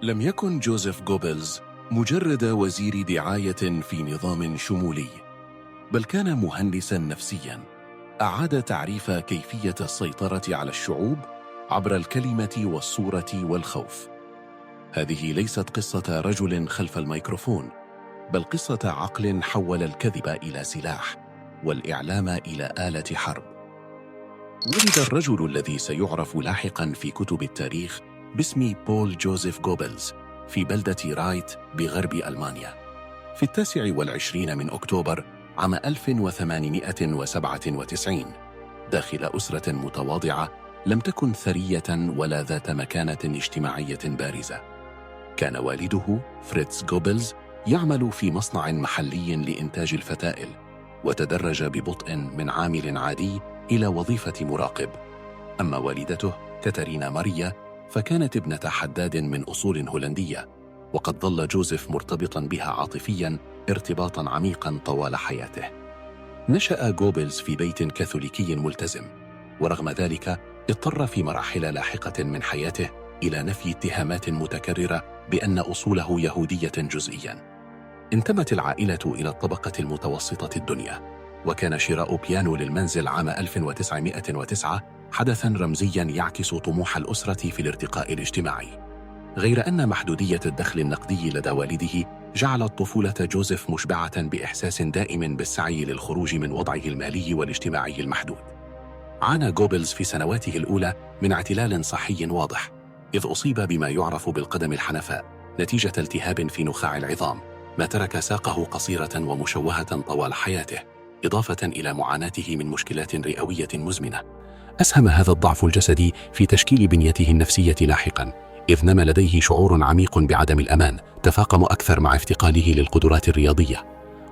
لم يكن جوزيف جوبلز مجرد وزير دعاية في نظام شمولي، بل كان مهندساً نفسياً أعاد تعريف كيفية السيطرة على الشعوب عبر الكلمة والصورة والخوف. هذه ليست قصة رجل خلف الميكروفون، بل قصة عقل حول الكذب إلى سلاح والإعلام إلى آلة حرب. ولد الرجل الذي سيعرف لاحقاً في كتب التاريخ باسم بول جوزيف جوبلز في بلدة رايت بغرب ألمانيا في 29 من أكتوبر عام 1897 داخل أسرة متواضعة لم تكن ثرية ولا ذات مكانة اجتماعية بارزة. كان والده فريتز جوبلز يعمل في مصنع محلي لإنتاج الفتائل، وتدرج ببطء من عامل عادي إلى وظيفة مراقب. أما والدته كاترينا ماريا فكانت ابنة حداد من أصول هولندية، وقد ظل جوزيف مرتبطاً بها عاطفياً ارتباطاً عميقاً طوال حياته. نشأ جوبلز في بيت كاثوليكي ملتزم، ورغم ذلك اضطر في مراحل لاحقة من حياته إلى نفي اتهامات متكررة بأن أصوله يهودية جزئياً. انتمت العائلة إلى الطبقة المتوسطة الدنيا، وكان شراء بيانو للمنزل عام 1909 حدثاً رمزياً يعكس طموح الأسرة في الارتقاء الاجتماعي. غير أن محدودية الدخل النقدي لدى والده جعلت طفولة جوزيف مشبعة بإحساس دائم بالسعي للخروج من وضعه المالي والاجتماعي المحدود. عانى جوبلز في سنواته الأولى من اعتلال صحي واضح، إذ أصيب بما يعرف بالقدم الحنفاء نتيجة التهاب في نخاع العظام، ما ترك ساقه قصيرة ومشوهة طوال حياته، إضافة إلى معاناته من مشكلات رئوية مزمنة. أسهم هذا الضعف الجسدي في تشكيل بنيته النفسية لاحقاً، إذ نما لديه شعور عميق بعدم الأمان تفاقم أكثر مع افتقاده للقدرات الرياضية.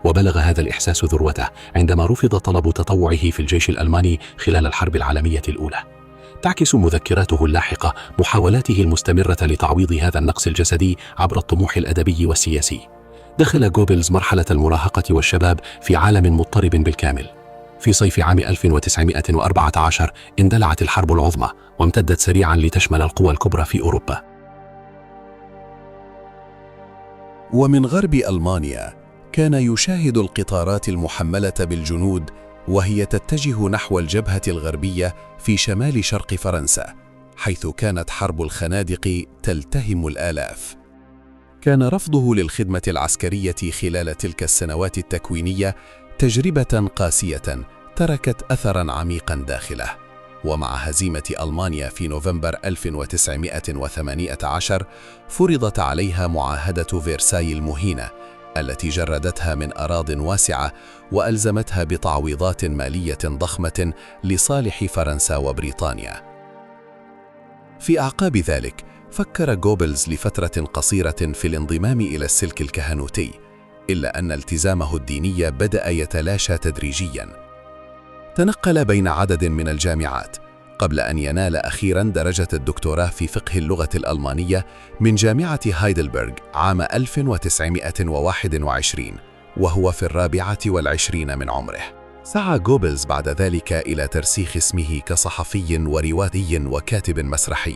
وبلغ هذا الإحساس ذروته عندما رفض طلب تطوعه في الجيش الألماني خلال الحرب العالمية الأولى. تعكس مذكراته اللاحقة محاولاته المستمرة لتعويض هذا النقص الجسدي عبر الطموح الأدبي والسياسي. دخل جوبلز مرحلة المراهقة والشباب في عالم مضطرب بالكامل. في صيف عام 1914 اندلعت الحرب العظمى، وامتدت سريعاً لتشمل القوى الكبرى في أوروبا. ومن غرب ألمانيا كان يشاهد القطارات المحملة بالجنود وهي تتجه نحو الجبهة الغربية في شمال شرق فرنسا، حيث كانت حرب الخنادق تلتهم الآلاف. كان رفضه للخدمة العسكرية خلال تلك السنوات التكوينية تجربة قاسية تركت أثراً عميقاً داخله. ومع هزيمة ألمانيا في نوفمبر 1918 فرضت عليها معاهدة فيرساي المهينة، التي جردتها من أراضٍ واسعة وألزمتها بتعويضات مالية ضخمة لصالح فرنسا وبريطانيا. في أعقاب ذلك فكر جوبلز لفترة قصيرة في الانضمام إلى السلك الكهنوتي، إلا أن التزامه الديني بدأ يتلاشى تدريجياً. تنقل بين عدد من الجامعات قبل أن ينال أخيراً درجة الدكتوراه في فقه اللغة الألمانية من جامعة هايدلبرغ عام 1921 وهو في 24 من عمره. سعى جوبلز بعد ذلك إلى ترسيخ اسمه كصحفي وروائي وكاتب مسرحي،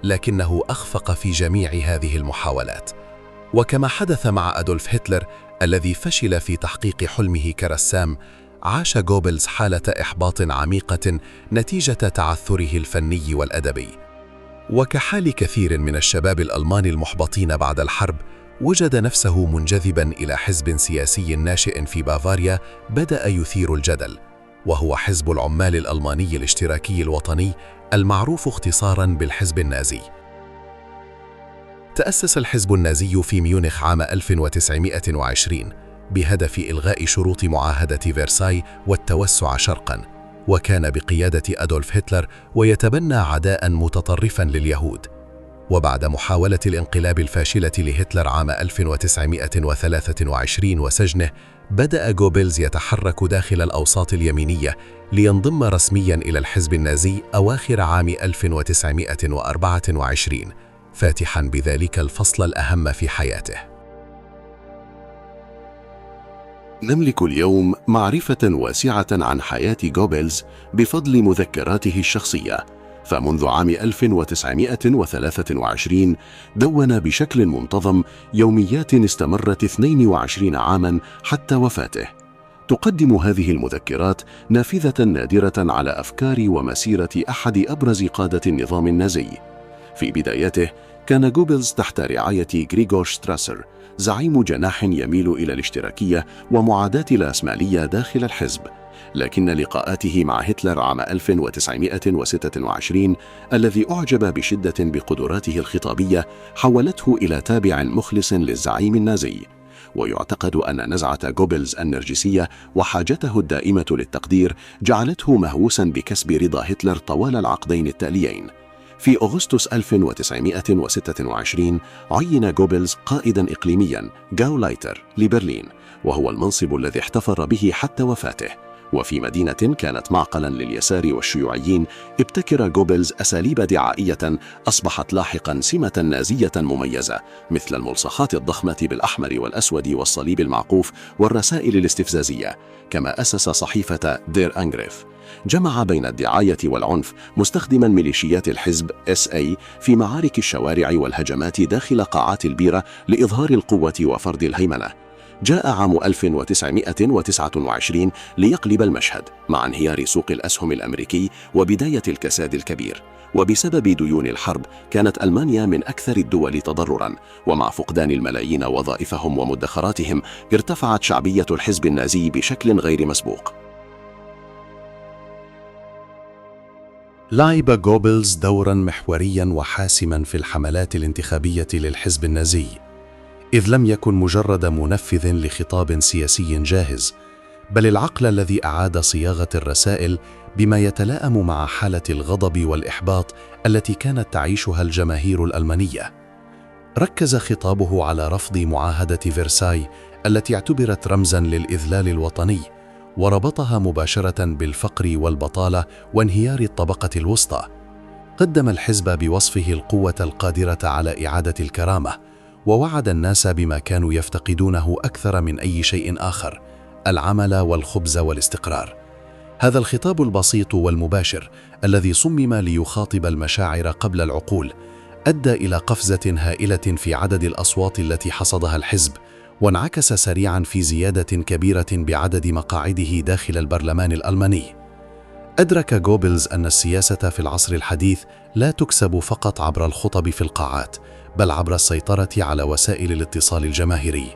لكنه أخفق في جميع هذه المحاولات. وكما حدث مع أدولف هتلر الذي فشل في تحقيق حلمه كرسام، عاش جوبلز حالة إحباط عميقة نتيجة تعثره الفني والأدبي. وكحال كثير من الشباب الألمان المحبطين بعد الحرب، وجد نفسه منجذباً إلى حزب سياسي ناشئ في بافاريا بدأ يثير الجدل، وهو حزب العمال الألماني الاشتراكي الوطني المعروف اختصاراً بالحزب النازي. تأسس الحزب النازي في ميونخ عام 1920 بهدف إلغاء شروط معاهدة فيرساي والتوسع شرقاً، وكان بقيادة أدولف هتلر ويتبنى عداءً متطرفاً لليهود. وبعد محاولة الانقلاب الفاشلة لهتلر عام 1923 وسجنه، بدأ جوبلز يتحرك داخل الأوساط اليمينية لينضم رسمياً إلى الحزب النازي أواخر عام 1924، فاتحاً بذلك الفصل الأهم في حياته. نملك اليوم معرفة واسعة عن حياة جوبلز بفضل مذكراته الشخصية، فمنذ عام 1923 دون بشكل منتظم يوميات استمرت 22 عاماً حتى وفاته. تقدم هذه المذكرات نافذة نادرة على أفكار ومسيرة أحد أبرز قادة النظام النازي. في بدايته كان جوبلز تحت رعاية غريغور شتراسر، زعيم جناح يميل إلى الاشتراكية ومعاداة الرأسمالية داخل الحزب، لكن لقاءاته مع هتلر عام 1926 الذي أعجب بشدة بقدراته الخطابية حولته إلى تابع مخلص للزعيم النازي. ويعتقد أن نزعة جوبلز النرجسية وحاجته الدائمة للتقدير جعلته مهووسا بكسب رضا هتلر طوال العقدين التاليين. في أغسطس 1926 عين جوبلز قائدا إقليميا جاولايتر لبرلين، وهو المنصب الذي احتفر به حتى وفاته. وفي مدينة كانت معقلا لليسار والشيوعيين ابتكر جوبلز أساليب دعائية أصبحت لاحقا سمة نازية مميزة، مثل الملصقات الضخمة بالأحمر والأسود والصليب المعقوف والرسائل الاستفزازية. كما أسس صحيفة دير أنغريف، جمع بين الدعاية والعنف مستخدما ميليشيات الحزب SA في معارك الشوارع والهجمات داخل قاعات البيرة لإظهار القوة وفرض الهيمنة. جاء عام 1929 ليقلب المشهد مع انهيار سوق الأسهم الأمريكي وبداية الكساد الكبير. وبسبب ديون الحرب كانت ألمانيا من أكثر الدول تضررا، ومع فقدان الملايين وظائفهم ومدخراتهم ارتفعت شعبية الحزب النازي بشكل غير مسبوق. لعب جوبلز دورا محوريا وحاسما في الحملات الانتخابية للحزب النازي، إذ لم يكن مجرد منفذ لخطاب سياسي جاهز، بل العقل الذي أعاد صياغة الرسائل بما يتلائم مع حالة الغضب والإحباط التي كانت تعيشها الجماهير الألمانية. ركز خطابه على رفض معاهدة فرساي التي اعتبرت رمزاً للإذلال الوطني، وربطها مباشرة بالفقر والبطالة وانهيار الطبقة الوسطى. قدم الحزب بوصفه القوة القادرة على إعادة الكرامة، ووعد الناس بما كانوا يفتقدونه أكثر من أي شيء آخر: العمل والخبز والاستقرار. هذا الخطاب البسيط والمباشر الذي صمم ليخاطب المشاعر قبل العقول أدى إلى قفزة هائلة في عدد الأصوات التي حصدها الحزب، وانعكس سريعاً في زيادة كبيرة بعدد مقاعده داخل البرلمان الألماني. أدرك جوبلز أن السياسة في العصر الحديث لا تكسب فقط عبر الخطب في القاعات، بل عبر السيطرة على وسائل الاتصال الجماهيري.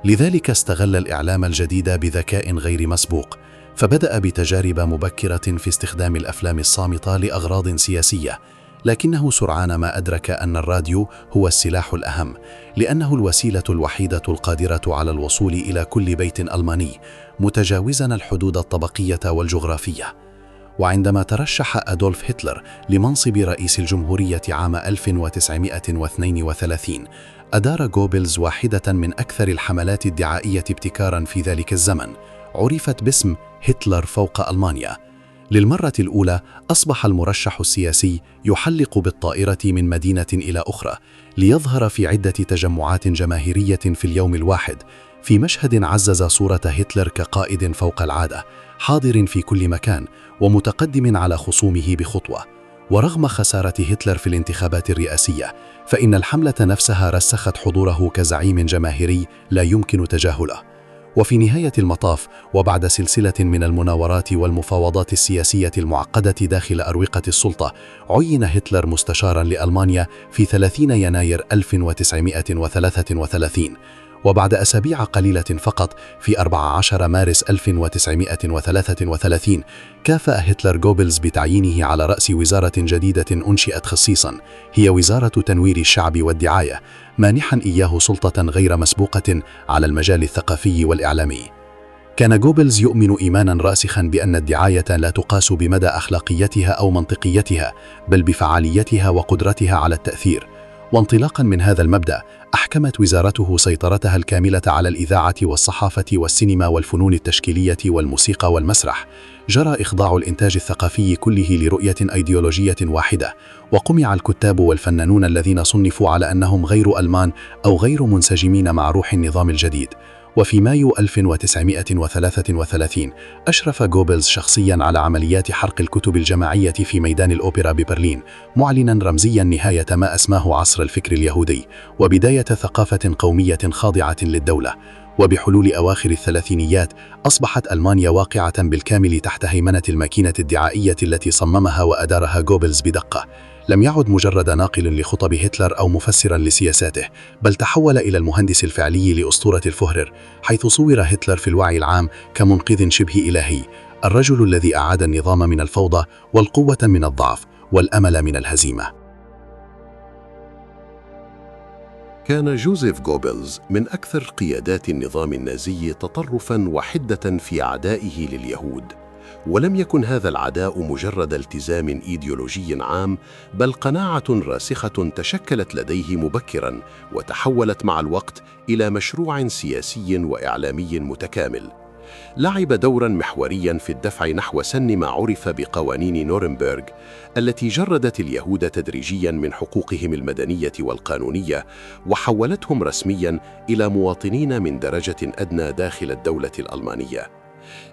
لذلك استغل الإعلام الجديد بذكاء غير مسبوق، فبدأ بتجارب مبكرة في استخدام الأفلام الصامتة لأغراض سياسية، لكنه سرعان ما أدرك أن الراديو هو السلاح الأهم، لأنه الوسيلة الوحيدة القادرة على الوصول إلى كل بيت ألماني، متجاوزاً الحدود الطبقية والجغرافية. وعندما ترشح أدولف هتلر لمنصب رئيس الجمهورية عام 1932، أدار جوبلز واحدة من أكثر الحملات الدعائية ابتكاراً في ذلك الزمن، عرفت باسم هتلر فوق ألمانيا. للمرة الأولى أصبح المرشح السياسي يحلق بالطائرة من مدينة إلى أخرى ليظهر في عدة تجمعات جماهيرية في اليوم الواحد، في مشهد عزز صورة هتلر كقائد فوق العادة، حاضر في كل مكان ومتقدم على خصومه بخطوة. ورغم خسارة هتلر في الانتخابات الرئاسية، فإن الحملة نفسها رسخت حضوره كزعيم جماهيري لا يمكن تجاهله. وفي نهاية المطاف، وبعد سلسلة من المناورات والمفاوضات السياسية المعقدة داخل أروقة السلطة، عين هتلر مستشاراً لألمانيا في 30 يناير 1933. وبعد أسابيع قليلة فقط، في 14 مارس 1933، كافأ هتلر جوبلز بتعيينه على رأس وزارة جديدة أنشئت خصيصاً، هي وزارة تنوير الشعب والدعاية، مانحاً إياه سلطة غير مسبوقة على المجال الثقافي والإعلامي. كان جوبلز يؤمن إيماناً راسخاً بأن الدعاية لا تقاس بمدى أخلاقيتها أو منطقيتها، بل بفعاليتها وقدرتها على التأثير. وانطلاقاً من هذا المبدأ، أحكمت وزارته سيطرتها الكاملة على الإذاعة والصحافة والسينما والفنون التشكيلية والموسيقى والمسرح. جرى إخضاع الإنتاج الثقافي كله لرؤية أيديولوجية واحدة، وقمع الكتاب والفنانون الذين صنفوا على أنهم غير ألمان أو غير منسجمين مع روح النظام الجديد. وفي مايو 1933 أشرف جوبلز شخصياً على عمليات حرق الكتب الجماعية في ميدان الأوبرا ببرلين، معلناً رمزياً نهاية ما أسماه عصر الفكر اليهودي وبداية ثقافة قومية خاضعة للدولة. وبحلول أواخر الثلاثينيات أصبحت ألمانيا واقعة بالكامل تحت هيمنة الماكينة الدعائية التي صممها وأدارها جوبلز بدقة. لم يعد مجرد ناقل لخطب هتلر أو مفسراً لسياساته، بل تحول إلى المهندس الفعلي لأسطورة الفهرر، حيث صور هتلر في الوعي العام كمنقذ شبه إلهي، الرجل الذي أعاد النظام من الفوضى والقوة من الضعف والأمل من الهزيمة. كان جوزيف جوبلز من أكثر قيادات النظام النازي تطرفاً وحدة في عدائه لليهود، ولم يكن هذا العداء مجرد التزام إيديولوجي عام، بل قناعة راسخة تشكلت لديه مبكراً وتحولت مع الوقت إلى مشروع سياسي وإعلامي متكامل. لعب دورا محوريا في الدفع نحو سن ما عرف بقوانين نورنبرغ، التي جردت اليهود تدريجيا من حقوقهم المدنية والقانونية وحولتهم رسميا إلى مواطنين من درجة أدنى داخل الدولة الألمانية.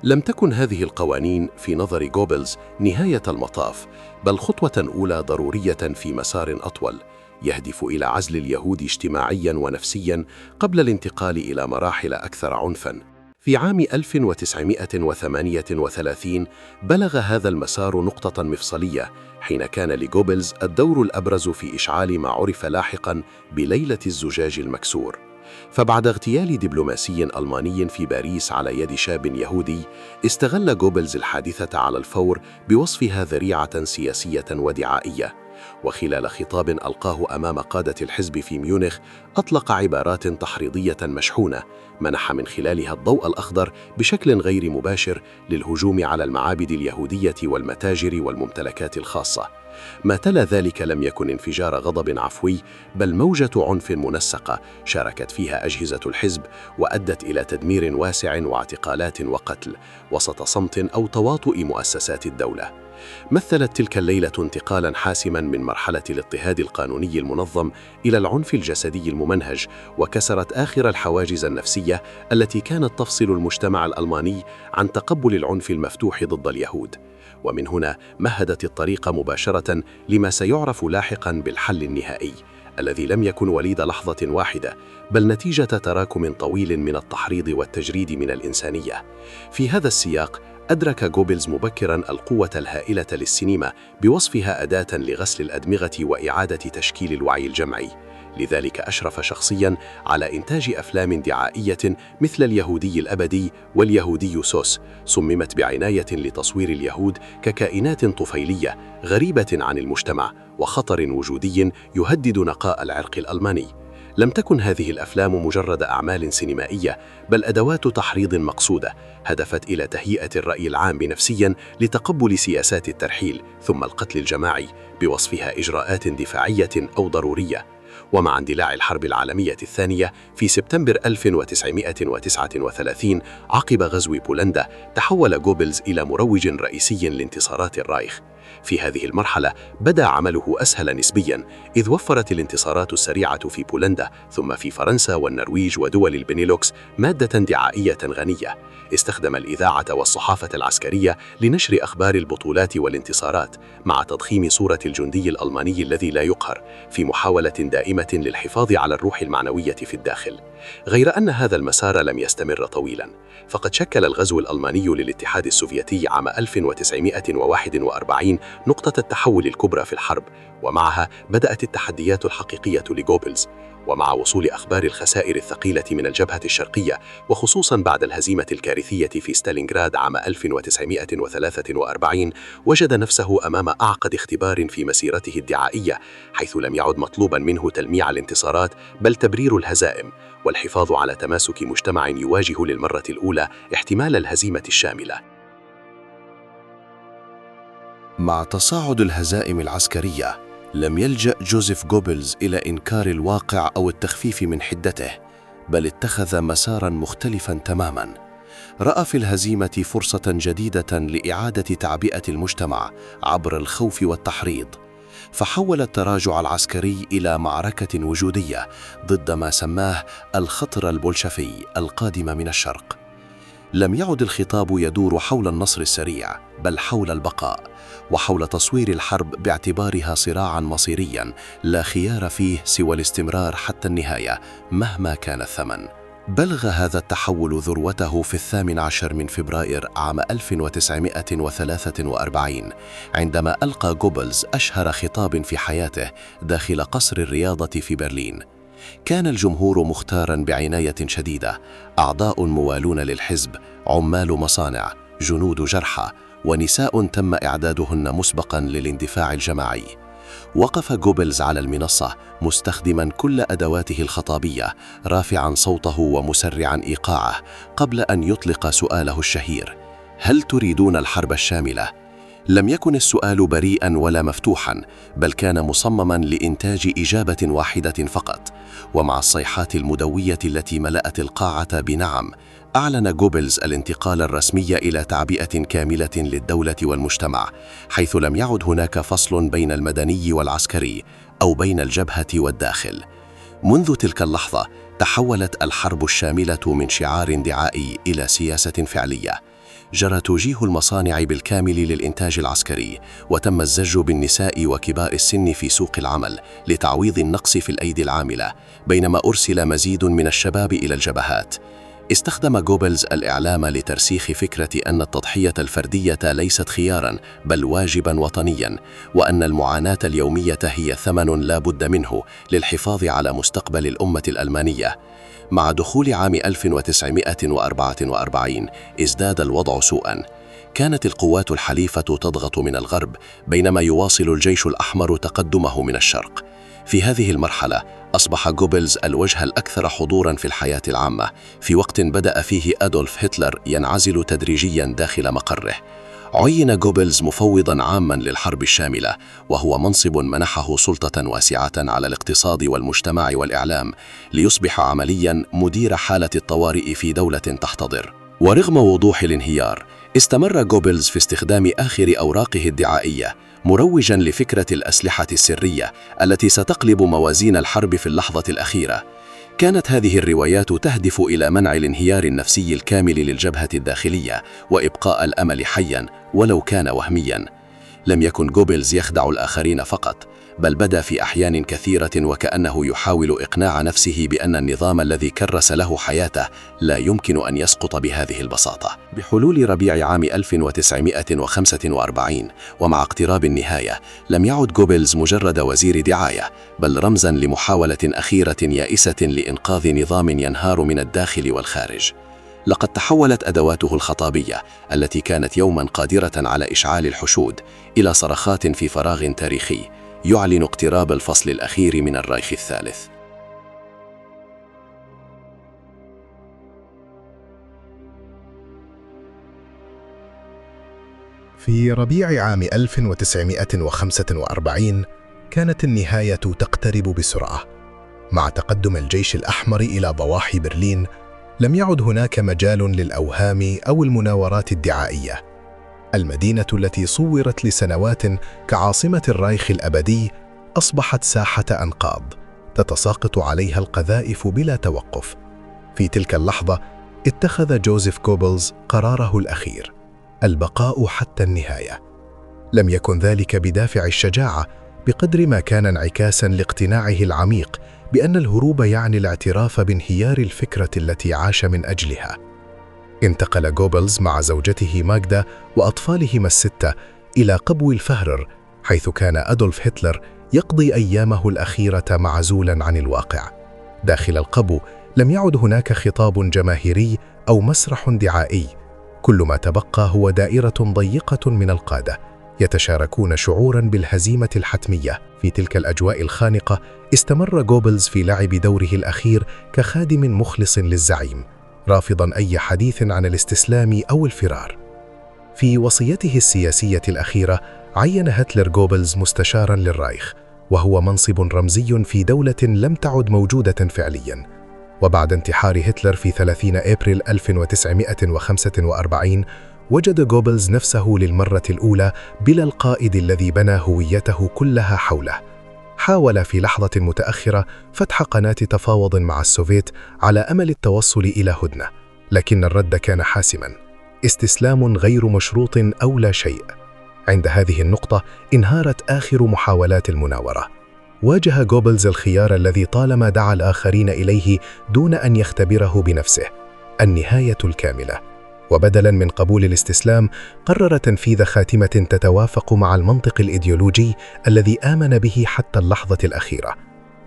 لم تكن هذه القوانين في نظر جوبلز نهاية المطاف، بل خطوة أولى ضرورية في مسار أطول يهدف إلى عزل اليهود اجتماعيا ونفسيا قبل الانتقال إلى مراحل أكثر عنفا. في عام 1938 بلغ هذا المسار نقطة مفصلية، حين كان لجوبلز الدور الأبرز في إشعال ما عرف لاحقاً بليلة الزجاج المكسور. فبعد اغتيال دبلوماسي ألماني في باريس على يد شاب يهودي، استغل جوبلز الحادثة على الفور بوصفها ذريعة سياسية ودعائية. وخلال خطاب ألقاه أمام قادة الحزب في ميونخ، أطلق عبارات تحريضية مشحونة منح من خلالها الضوء الأخضر بشكل غير مباشر للهجوم على المعابد اليهودية والمتاجر والممتلكات الخاصة. ما تلا ذلك لم يكن انفجار غضب عفوي، بل موجة عنف منسقة شاركت فيها أجهزة الحزب وأدت إلى تدمير واسع واعتقالات وقتل وسط صمت أو تواطؤ مؤسسات الدولة. مثلت تلك الليلة انتقالاً حاسماً من مرحلة الاضطهاد القانوني المنظم إلى العنف الجسدي الممنهج، وكسرت آخر الحواجز النفسية التي كانت تفصل المجتمع الألماني عن تقبل العنف المفتوح ضد اليهود. ومن هنا مهدت الطريق مباشرة لما سيعرف لاحقاً بالحل النهائي، الذي لم يكن وليد لحظة واحدة، بل نتيجة تراكم طويل من التحريض والتجريد من الإنسانية. في هذا السياق أدرك جوبلز مبكراً القوة الهائلة للسينما بوصفها أداة لغسل الأدمغة وإعادة تشكيل الوعي الجمعي. لذلك أشرف شخصياً على إنتاج أفلام دعائية مثل اليهودي الأبدي واليهودي سوس، صممت بعناية لتصوير اليهود ككائنات طفيلية غريبة عن المجتمع وخطر وجودي يهدد نقاء العرق الألماني. لم تكن هذه الأفلام مجرد أعمال سينمائية، بل أدوات تحريض مقصودة هدفت إلى تهيئة الرأي العام نفسياً لتقبل سياسات الترحيل ثم القتل الجماعي بوصفها إجراءات دفاعية أو ضرورية. ومع اندلاع الحرب العالمية الثانية في سبتمبر 1939 عقب غزو بولندا، تحول جوبلز إلى مروج رئيسي لانتصارات الرايخ. في هذه المرحلة بدأ عمله أسهل نسبياً، إذ وفرت الانتصارات السريعة في بولندا ثم في فرنسا والنرويج ودول البنيلوكس مادة دعائية غنية. استخدم الإذاعة والصحافة العسكرية لنشر أخبار البطولات والانتصارات، مع تضخيم صورة الجندي الألماني الذي لا يقهر، في محاولة دائمة للحفاظ على الروح المعنوية في الداخل. غير أن هذا المسار لم يستمر طويلاً، فقد شكل الغزو الألماني للاتحاد السوفيتي عام 1941 نقطة التحول الكبرى في الحرب، ومعها بدأت التحديات الحقيقية لجوبلز. ومع وصول أخبار الخسائر الثقيلة من الجبهة الشرقية، وخصوصاً بعد الهزيمة الكارثية في ستالينغراد عام 1943، وجد نفسه أمام أعقد اختبار في مسيرته الدعائية، حيث لم يعد مطلوباً منه تلميع الانتصارات، بل تبرير الهزائم والحفاظ على تماسك مجتمع يواجه للمرة الأولى احتمال الهزيمة الشاملة. مع تصاعد الهزائم العسكرية، لم يلجأ جوزيف جوبلز إلى إنكار الواقع أو التخفيف من حدته، بل اتخذ مساراً مختلفاً تماماً. رأى في الهزيمة فرصة جديدة لإعادة تعبئة المجتمع عبر الخوف والتحريض. فحول التراجع العسكري إلى معركة وجودية ضد ما سماه الخطر البولشفي القادم من الشرق. لم يعد الخطاب يدور حول النصر السريع، بل حول البقاء وحول تصوير الحرب باعتبارها صراعاً مصيرياً لا خيار فيه سوى الاستمرار حتى النهاية مهما كان الثمن. بلغ هذا التحول ذروته في 18 من فبراير عام 1943 عندما ألقى جوبلز أشهر خطاب في حياته داخل قصر الرياضة في برلين. كان الجمهور مختاراً بعناية شديدة، أعضاء موالون للحزب، عمال مصانع، جنود جرحى، ونساء تم إعدادهن مسبقاً للاندفاع الجماعي. وقف جوبلز على المنصة مستخدماً كل أدواته الخطابية، رافعاً صوته ومسرعاً إيقاعه قبل أن يطلق سؤاله الشهير: هل تريدون الحرب الشاملة؟ لم يكن السؤال بريئاً ولا مفتوحاً، بل كان مصمماً لإنتاج إجابة واحدة فقط. ومع الصيحات المدوية التي ملأت القاعة بنعم، أعلن جوبلز الانتقال الرسمي إلى تعبئة كاملة للدولة والمجتمع، حيث لم يعد هناك فصل بين المدني والعسكري أو بين الجبهة والداخل. منذ تلك اللحظة تحولت الحرب الشاملة من شعار دعائي إلى سياسة فعلية. جرى توجيه المصانع بالكامل للإنتاج العسكري، وتم الزج بالنساء وكبار السن في سوق العمل لتعويض النقص في الأيدي العاملة، بينما أرسل مزيد من الشباب إلى الجبهات. استخدم جوبلز الإعلام لترسيخ فكرة أن التضحية الفردية ليست خياراً بل واجباً وطنياً، وأن المعاناة اليومية هي ثمن لا بد منه للحفاظ على مستقبل الأمة الألمانية. مع دخول عام 1944 ازداد الوضع سوءاً. كانت القوات الحليفة تضغط من الغرب، بينما يواصل الجيش الأحمر تقدمه من الشرق. في هذه المرحلة أصبح جوبلز الوجه الأكثر حضوراً في الحياة العامة، في وقت بدأ فيه أدولف هتلر ينعزل تدريجياً داخل مقره. عين جوبلز مفوضاً عاماً للحرب الشاملة، وهو منصب منحه سلطة واسعة على الاقتصاد والمجتمع والإعلام، ليصبح عملياً مدير حالة الطوارئ في دولة تحتضر. ورغم وضوح الانهيار، استمر جوبلز في استخدام آخر أوراقه الدعائية، مروجاً لفكرة الأسلحة السرية التي ستقلب موازين الحرب في اللحظة الأخيرة. كانت هذه الروايات تهدف إلى منع الانهيار النفسي الكامل للجبهة الداخلية وإبقاء الأمل حياً ولو كان وهمياً. لم يكن جوبلز يخدع الآخرين فقط، بل بدا في أحيان كثيرة وكأنه يحاول إقناع نفسه بأن النظام الذي كرس له حياته لا يمكن أن يسقط بهذه البساطة. بحلول ربيع عام 1945 ومع اقتراب النهاية، لم يعد جوبلز مجرد وزير دعاية، بل رمزاً لمحاولة أخيرة يائسة لإنقاذ نظام ينهار من الداخل والخارج. لقد تحولت أدواته الخطابية التي كانت يوماً قادرة على إشعال الحشود إلى صرخات في فراغ تاريخي يعلن اقتراب الفصل الأخير من الرايخ الثالث. في ربيع عام 1945 كانت النهاية تقترب بسرعة. مع تقدم الجيش الأحمر إلى ضواحي برلين، لم يعد هناك مجال للأوهام أو المناورات الدعائية. المدينة التي صورت لسنوات كعاصمة الرايخ الأبدي أصبحت ساحة أنقاض تتساقط عليها القذائف بلا توقف. في تلك اللحظة اتخذ جوزيف جوبلز قراره الأخير: البقاء حتى النهاية. لم يكن ذلك بدافع الشجاعة بقدر ما كان انعكاساً لاقتناعه العميق بأن الهروب يعني الاعتراف بانهيار الفكرة التي عاش من أجلها. انتقل جوبلز مع زوجته ماغدا وأطفالهما الستة إلى قبو الفهرر، حيث كان أدولف هتلر يقضي أيامه الأخيرة معزولاً عن الواقع. داخل القبو لم يعد هناك خطاب جماهيري أو مسرح دعائي. كل ما تبقى هو دائرة ضيقة من القادة يتشاركون شعوراً بالهزيمة الحتمية. في تلك الأجواء الخانقة استمر جوبلز في لعب دوره الأخير كخادم مخلص للزعيم، رافضاً أي حديث عن الاستسلام أو الفرار. في وصيته السياسية الأخيرة عين هتلر جوبلز مستشاراً للرايخ، وهو منصب رمزي في دولة لم تعد موجودة فعلياً. وبعد انتحار هتلر في 30 أبريل 1945، وجد جوبلز نفسه للمرة الأولى بلا القائد الذي بنى هويته كلها حوله. حاول في لحظة متأخرة فتح قناة تفاوض مع السوفيت على أمل التوصل إلى هدنة، لكن الرد كان حاسماً: استسلام غير مشروط أو لا شيء. عند هذه النقطة انهارت آخر محاولات المناورة. واجه جوبلز الخيار الذي طالما دعا الآخرين إليه دون أن يختبره بنفسه: النهاية الكاملة. وبدلاً من قبول الاستسلام، قرر تنفيذ خاتمة تتوافق مع المنطق الإيديولوجي الذي آمن به حتى اللحظة الأخيرة.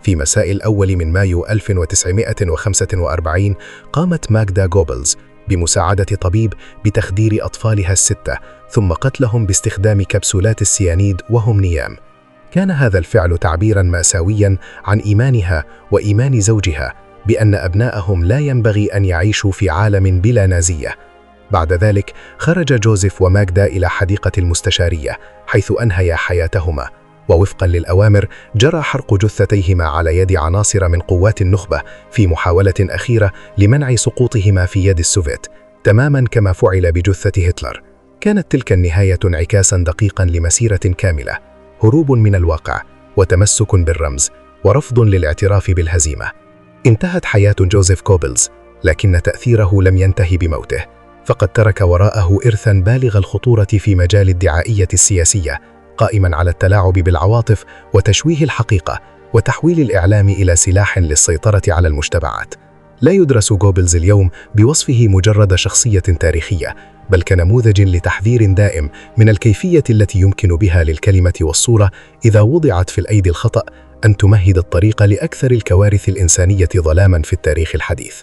في مساء الأول من مايو 1945 قامت ماجدا جوبلز بمساعدة طبيب بتخدير أطفالها الستة، ثم قتلهم باستخدام كبسولات السيانيد وهم نيام. كان هذا الفعل تعبيراً مأساوياً عن إيمانها وإيمان زوجها بأن أبنائهم لا ينبغي أن يعيشوا في عالم بلا نازية. بعد ذلك خرج جوزيف وماجدا إلى حديقة المستشارية حيث أنهيا حياتهما، ووفقاً للأوامر جرى حرق جثتيهما على يد عناصر من قوات النخبة في محاولة أخيرة لمنع سقوطهما في يد السوفيت، تماماً كما فعل بجثة هتلر. كانت تلك النهاية انعكاساً دقيقاً لمسيرة كاملة: هروب من الواقع وتمسك بالرمز ورفض للاعتراف بالهزيمة. انتهت حياة جوزيف جوبلز، لكن تأثيره لم ينتهي بموته، فقد ترك وراءه إرثاً بالغ الخطورة في مجال الدعائية السياسية، قائماً على التلاعب بالعواطف وتشويه الحقيقة وتحويل الإعلام إلى سلاح للسيطرة على المجتمعات. لا يدرس جوبلز اليوم بوصفه مجرد شخصية تاريخية، بل كنموذج لتحذير دائم من الكيفية التي يمكن بها للكلمة والصورة إذا وضعت في الأيدي الخطأ أن تمهد الطريق لأكثر الكوارث الإنسانية ظلاماً في التاريخ الحديث.